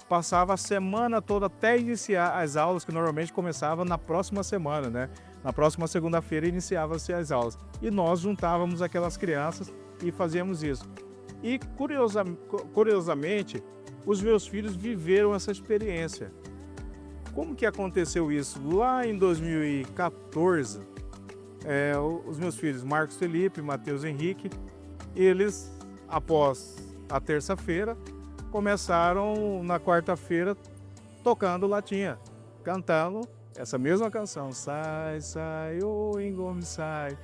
passava a semana toda até iniciar as aulas, que normalmente começava na próxima semana, né? Na próxima segunda-feira iniciavam-se as aulas. E nós juntávamos aquelas crianças e fazíamos isso. E curiosamente, os meus filhos viveram essa experiência. Como que aconteceu isso? Lá em 2014, os meus filhos, Marcos Felipe e Matheus Henrique, eles, após a terça-feira, começaram na quarta-feira tocando latinha, cantando essa mesma canção, sai, sai, ô Ingome, sai.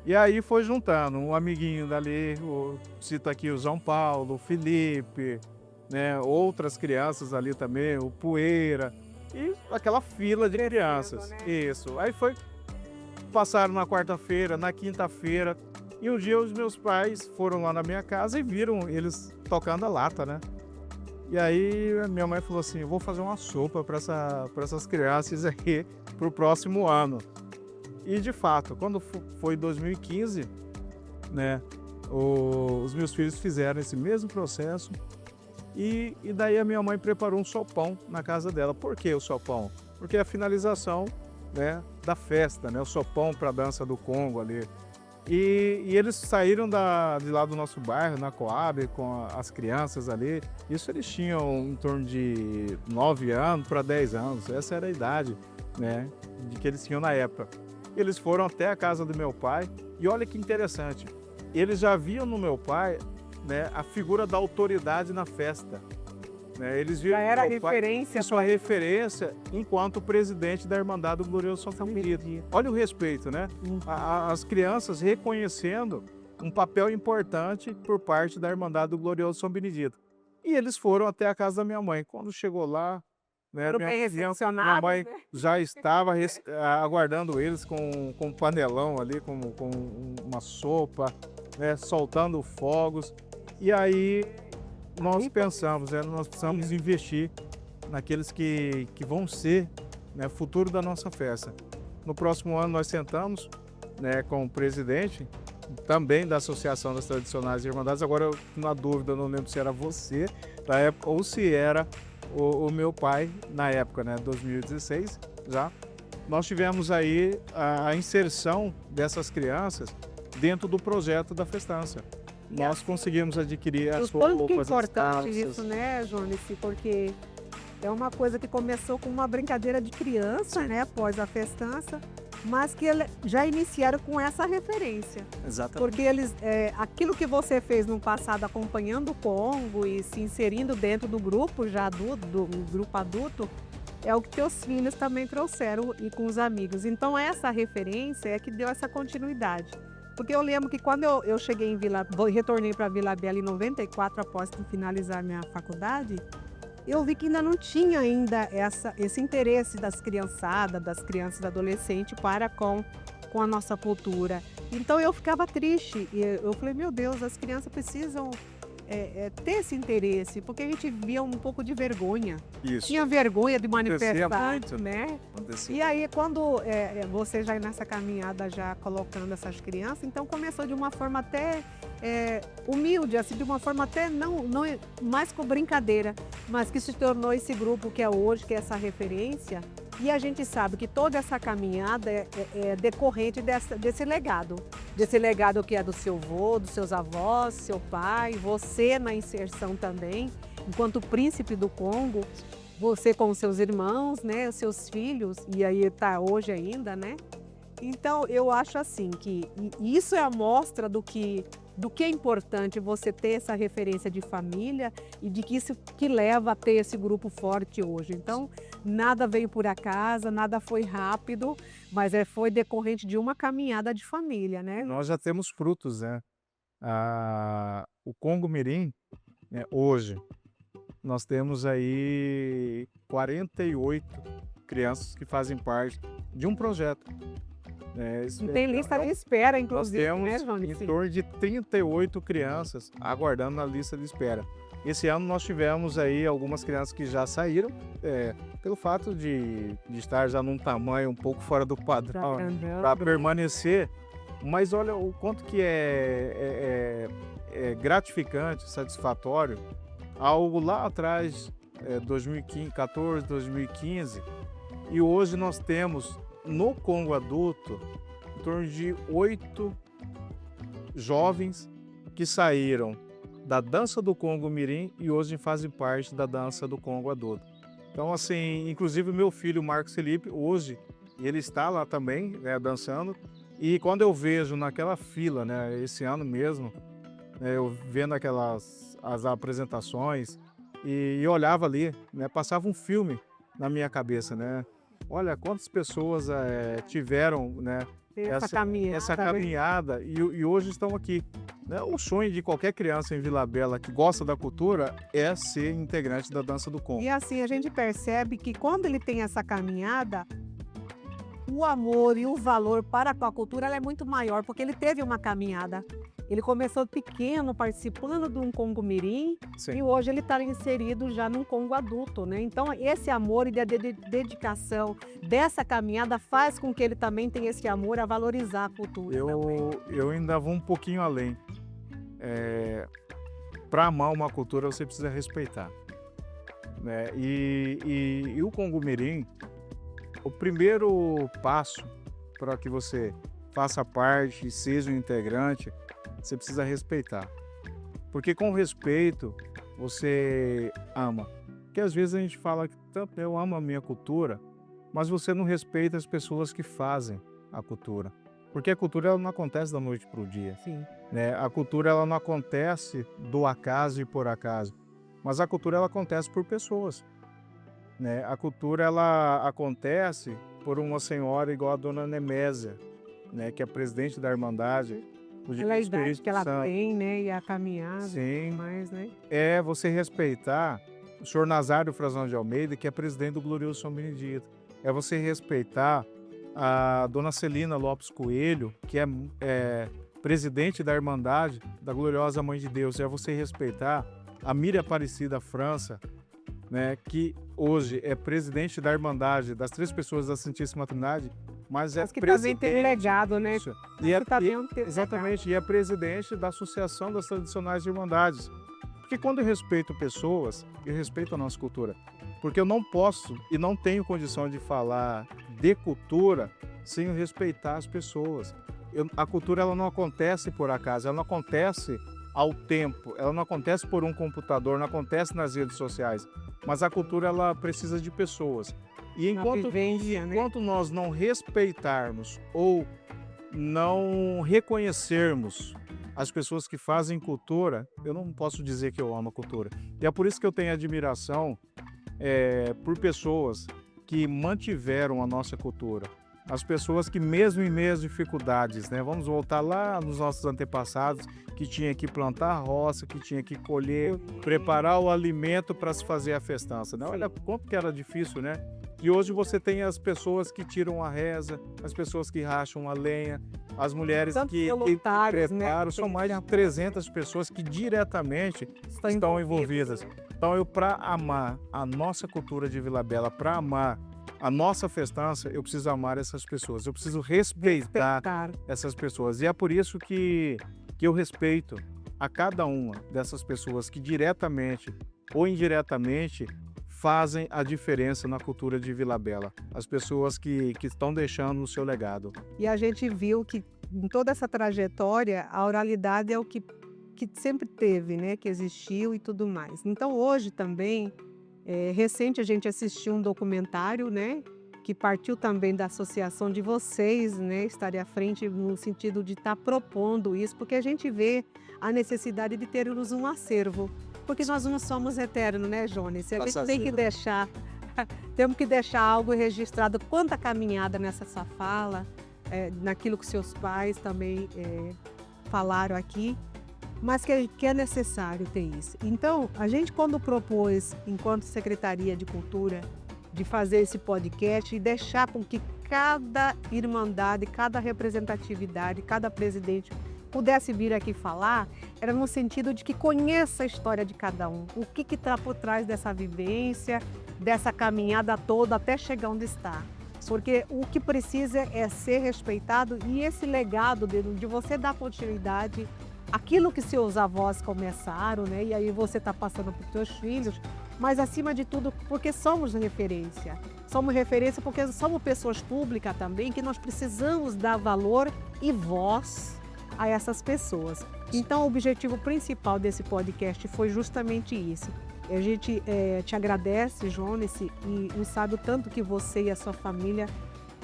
E aí foi juntando um amiguinho dali, cito aqui o João Paulo, o Felipe, né, outras crianças ali também, o Poeira, e aquela fila de crianças. Isso. Aí passaram na quarta-feira, na quinta-feira, e um dia os meus pais foram lá na minha casa e viram eles tocando a lata, né? E aí minha mãe falou assim, eu vou fazer uma sopa para essas crianças aqui para o próximo ano. E de fato, quando foi 2015, né, os meus filhos fizeram esse mesmo processo e daí a minha mãe preparou um sopão na casa dela. Por que o sopão? Porque é a finalização, né, da festa, né, o sopão para a dança do Congo ali. E eles saíram de lá do nosso bairro, na Coab, com as crianças ali. Isso eles tinham em torno de 9 anos para 10 anos. Essa era a idade, né, de que eles tinham na época. Eles foram até a casa do meu pai e olha que interessante. Eles já viam no meu pai, né, a figura da autoridade na festa. Eles viram Já era meu pai, referência. sua referência enquanto presidente da Irmandade do Glorioso São Benedito. Olha o respeito, né? As crianças reconhecendo um papel importante por parte da Irmandade do Glorioso São Benedito. E eles foram até a casa da minha mãe. Quando chegou lá, né, minha mãe já estava aguardando eles com um panelão ali, com uma sopa, né, soltando fogos. E aí nós pensamos, nós precisamos investir naqueles que vão ser, né, futuro da nossa festa. No próximo ano nós sentamos, né, com o presidente também da Associação das Tradicionais Irmandades. Agora, eu, na dúvida, não lembro se era você da época ou se era o meu pai na época, né, 2016 já. Nós tivemos aí a inserção dessas crianças dentro do projeto da festança. Nós conseguimos adquirir as roupas, é importante as isso, né, Jones? Porque é uma coisa que começou com uma brincadeira de criança, né, após a festança, mas que já iniciaram com essa referência. Exatamente. Porque aquilo que você fez no passado acompanhando o Congo e se inserindo dentro do grupo já adulto, do grupo adulto, é o que teus filhos também trouxeram e com os amigos. Então essa referência é que deu essa continuidade. Porque eu lembro que quando eu cheguei retornei para Vila Bela em 94, após finalizar minha faculdade, eu vi que ainda não tinha esse interesse das criançadas, das crianças e adolescentes para com a nossa cultura. Então eu ficava triste. E eu falei, meu Deus, as crianças precisam ter esse interesse, porque a gente via um pouco de vergonha. Isso. Tinha vergonha de Acontecia manifestar, muito. né? Acontecia. E aí, quando você já nessa caminhada, já colocando essas crianças, então começou de uma forma até humilde, assim, de uma forma até não mais com brincadeira, mas que se tornou esse grupo que é hoje, que é essa referência. E a gente sabe que toda essa caminhada é decorrente desse legado que é do seu avô, dos seus avós, seu pai, você na inserção também, enquanto príncipe do Congo, você com os seus irmãos, né, os seus filhos, e aí está hoje ainda, né? Então, eu acho assim que isso é a mostra do que é importante você ter essa referência de família e de que isso que leva a ter esse grupo forte hoje. Então, nada veio por acaso, nada foi rápido, mas foi decorrente de uma caminhada de família, né? Nós já temos frutos, né? O Congo Mirim, né, hoje, nós temos aí 48 crianças que fazem parte de um projeto. Tem lista de espera, Nós inclusive, temos né, Johnny? em torno de 38 crianças aguardando na lista de espera. Esse ano nós tivemos aí algumas crianças que já saíram, pelo fato de estar já num tamanho um pouco fora do padrão para permanecer. Mas olha o quanto que é gratificante, satisfatório. Algo lá atrás, 2014, 2015, e hoje nós temos no Congo adulto em torno de 8 jovens que saíram da dança do Congo Mirim e hoje fazem parte da dança do Congo adulto. Então, assim, inclusive meu filho Marcos Felipe, hoje, ele está lá também, né, dançando. E quando eu vejo naquela fila, né, esse ano mesmo, eu vendo as apresentações e olhava ali, né, passava um filme na minha cabeça, né? Olha quantas pessoas tiveram, né, essa caminhada e hoje estão aqui. Né? O sonho de qualquer criança em Vila Bela que gosta da cultura é ser integrante da dança do Congo. E assim, a gente percebe que quando ele tem essa caminhada, o amor e o valor para com a cultura ela é muito maior, porque ele teve uma caminhada. Ele começou pequeno, participando de um Congo Mirim, Sim. E hoje ele está inserido já num Congo adulto, né? Então, esse amor e a dedicação dessa caminhada faz com que ele também tenha esse amor a valorizar a cultura. Eu ainda vou um pouquinho além. Para amar uma cultura, você precisa respeitar. Né? E o Congo Mirim, o primeiro passo para que você faça parte e seja um integrante, você precisa respeitar. Porque com respeito, você ama. Porque às vezes a gente fala que tanto eu amo a minha cultura, mas você não respeita as pessoas que fazem a cultura. Porque a cultura ela não acontece da noite para o dia. Sim. Né? A cultura ela não acontece do acaso e por acaso. Mas a cultura ela acontece por pessoas. Né? A cultura ela acontece por uma senhora igual a Dona Nemésia, né? Que é presidente da Irmandade. Pela idade que ela tem, né? E a caminhada. Sim. Mais, né? É você respeitar o senhor Nazário Frazão de Almeida, que é presidente do Glorioso São Benedito. É você respeitar a Dona Celina Lopes Coelho, que é presidente da Irmandade da Gloriosa Mãe de Deus. É você respeitar a Miriam Aparecida França, né? Que hoje é presidente da Irmandade das Três Pessoas da Santíssima Trindade, mas que também tem legado, né? Isso. Exatamente, e é presidente da Associação das Tradicionais Irmandades. Porque quando eu respeito pessoas, eu respeito a nossa cultura. Porque eu não posso e não tenho condição de falar de cultura sem eu respeitar as pessoas. A cultura ela não acontece por acaso, ela não acontece ao tempo, ela não acontece por um computador, não acontece nas redes sociais. Mas a cultura ela precisa de pessoas. E enquanto nós não respeitarmos ou não reconhecermos as pessoas que fazem cultura, eu não posso dizer que eu amo a cultura. E é por isso que eu tenho admiração por pessoas que mantiveram a nossa cultura. As pessoas que mesmo em meias dificuldades, né? Vamos voltar lá nos nossos antepassados, que tinha que plantar a roça, que tinha que colher, preparar o alimento para se fazer a festança. Né? Olha quanto que era difícil, né? E hoje você tem as pessoas que tiram a reza, as pessoas que racham a lenha, as mulheres Tantos que voluntários, né, interpretaram, que são tem mais de esse 300 pessoas que diretamente estão envolvidas. Então, para amar a nossa cultura de Vila Bela, para amar a nossa festança, eu preciso amar essas pessoas, eu preciso respeitar Cara, essas pessoas. E é por isso que eu respeito a cada uma dessas pessoas que diretamente ou indiretamente fazem a diferença na cultura de Vila Bela. As pessoas que estão deixando o seu legado. e a gente viu que em toda essa trajetória, a oralidade é o que sempre teve, né? Que existiu e tudo mais. Então hoje também, recente a gente assistiu um documentário, né? Que partiu também da associação de vocês, né? Estarem à frente no sentido de estar propondo isso, porque a gente vê a necessidade de termos um acervo. Porque nós não somos eternos, né, Jones? A gente tem que deixar, temos que deixar algo registrado. Quanta caminhada nessa sua fala, naquilo que seus pais também falaram aqui, mas que é necessário ter isso. Então, a gente quando propôs, enquanto Secretaria de Cultura, de fazer esse podcast e deixar com que cada irmandade, cada representatividade, cada presidente pudesse vir aqui falar, era no sentido de que conheça a história de cada um, o que está por trás dessa vivência, dessa caminhada toda até chegar onde está. Porque o que precisa é ser respeitado e esse legado de você dar continuidade àquilo que seus avós começaram, né? E aí você está passando para os seus filhos, mas acima de tudo porque somos referência. Somos referência porque somos pessoas públicas também, que nós precisamos dar valor e voz a essas pessoas. Então, o objetivo principal desse podcast foi justamente isso. A gente te agradece, Jones, e sabe o tanto que você e a sua família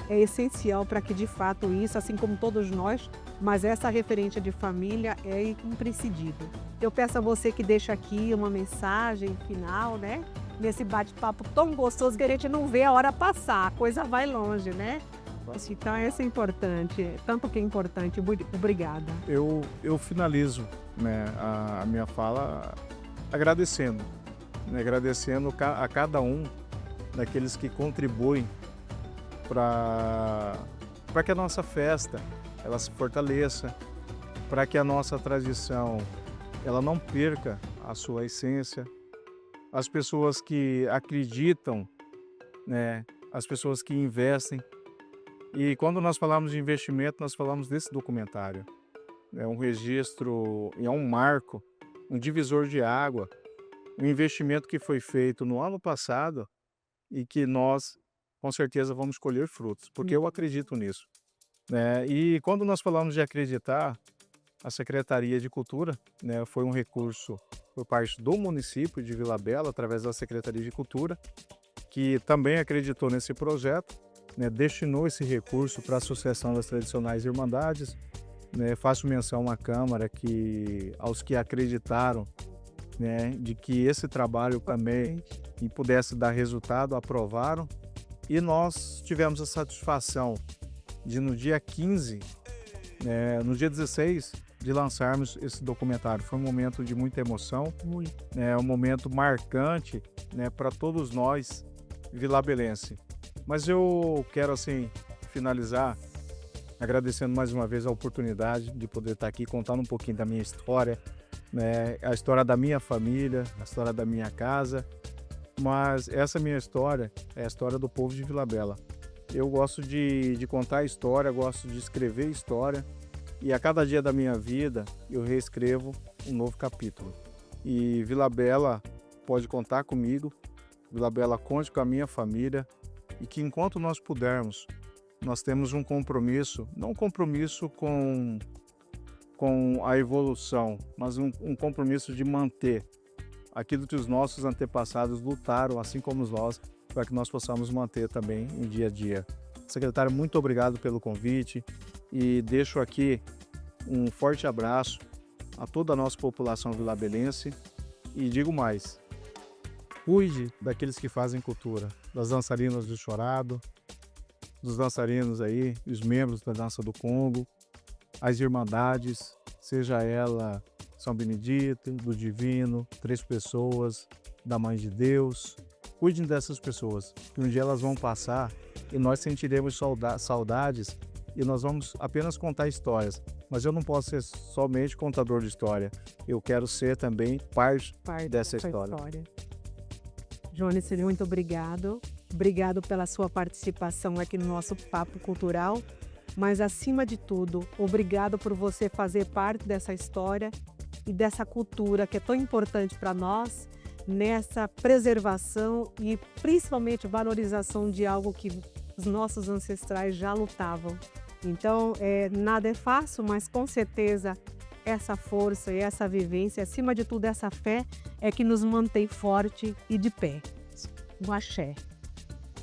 é essencial para que, de fato, isso, assim como todos nós, mas essa referência de família é imprescindível. Eu peço a você que deixe aqui uma mensagem final, né? Nesse bate-papo tão gostoso que a gente não vê a hora passar, a coisa vai longe, né? Então, essa é importante, tanto que é importante. Obrigada. Eu finalizo, né, a minha fala agradecendo, né, agradecendo a cada um daqueles que contribuem para que a nossa festa ela se fortaleça, para que a nossa tradição ela não perca a sua essência. As pessoas que acreditam, né, as pessoas que investem. E quando nós falamos de investimento, nós falamos desse documentário. É um registro, é um marco, um divisor de água, um investimento que foi feito no ano passado e que nós, com certeza, vamos colher frutos, porque eu acredito nisso, né? E quando nós falamos de acreditar, a Secretaria de Cultura, né, foi um recurso por parte do município de Vila Bela, através da Secretaria de Cultura, que também acreditou nesse projeto, né, destinou esse recurso para a Associação das Tradicionais Irmandades, né, faço menção à Câmara aos que acreditaram, né, de que esse trabalho também pudesse dar resultado, aprovaram, e nós tivemos a satisfação de no dia 15, no dia 16, de lançarmos esse documentário. Foi um momento de muita emoção, um momento marcante, né, para todos nós vilabelenses. Mas eu quero, assim, finalizar agradecendo mais uma vez a oportunidade de poder estar aqui contando um pouquinho da minha história, né? A história da minha família, a história da minha casa, mas essa minha história é a história do povo de Vila Bela. Eu gosto de contar a história, gosto de escrever história e a cada dia da minha vida eu reescrevo um novo capítulo. E Vila Bela pode contar comigo, Vila Bela conte com a minha família, e que enquanto nós pudermos, nós temos um compromisso, não um compromisso com a evolução, mas um compromisso de manter aquilo que os nossos antepassados lutaram, assim como nós, para que nós possamos manter também em dia a dia. Secretário, muito obrigado pelo convite e deixo aqui um forte abraço a toda a nossa população vilabelense e digo mais, cuide daqueles que fazem cultura, das dançarinas do Chorado, dos dançarinos aí, os membros da Dança do Congo, as irmandades, seja ela São Benedito, do Divino, Três Pessoas, da Mãe de Deus. Cuidem dessas pessoas, que um dia elas vão passar e nós sentiremos saudades e nós vamos apenas contar histórias. Mas eu não posso ser somente contador de história. Eu quero ser também parte dessa história. Jones, muito obrigado. Obrigado pela sua participação aqui no nosso Papo Cultural. Mas, acima de tudo, obrigado por você fazer parte dessa história e dessa cultura que é tão importante para nós, nessa preservação e principalmente valorização de algo que os nossos ancestrais já lutavam. Então, nada é fácil, mas com certeza essa força e essa vivência, acima de tudo essa fé, é que nos mantém forte e de pé. Um axé.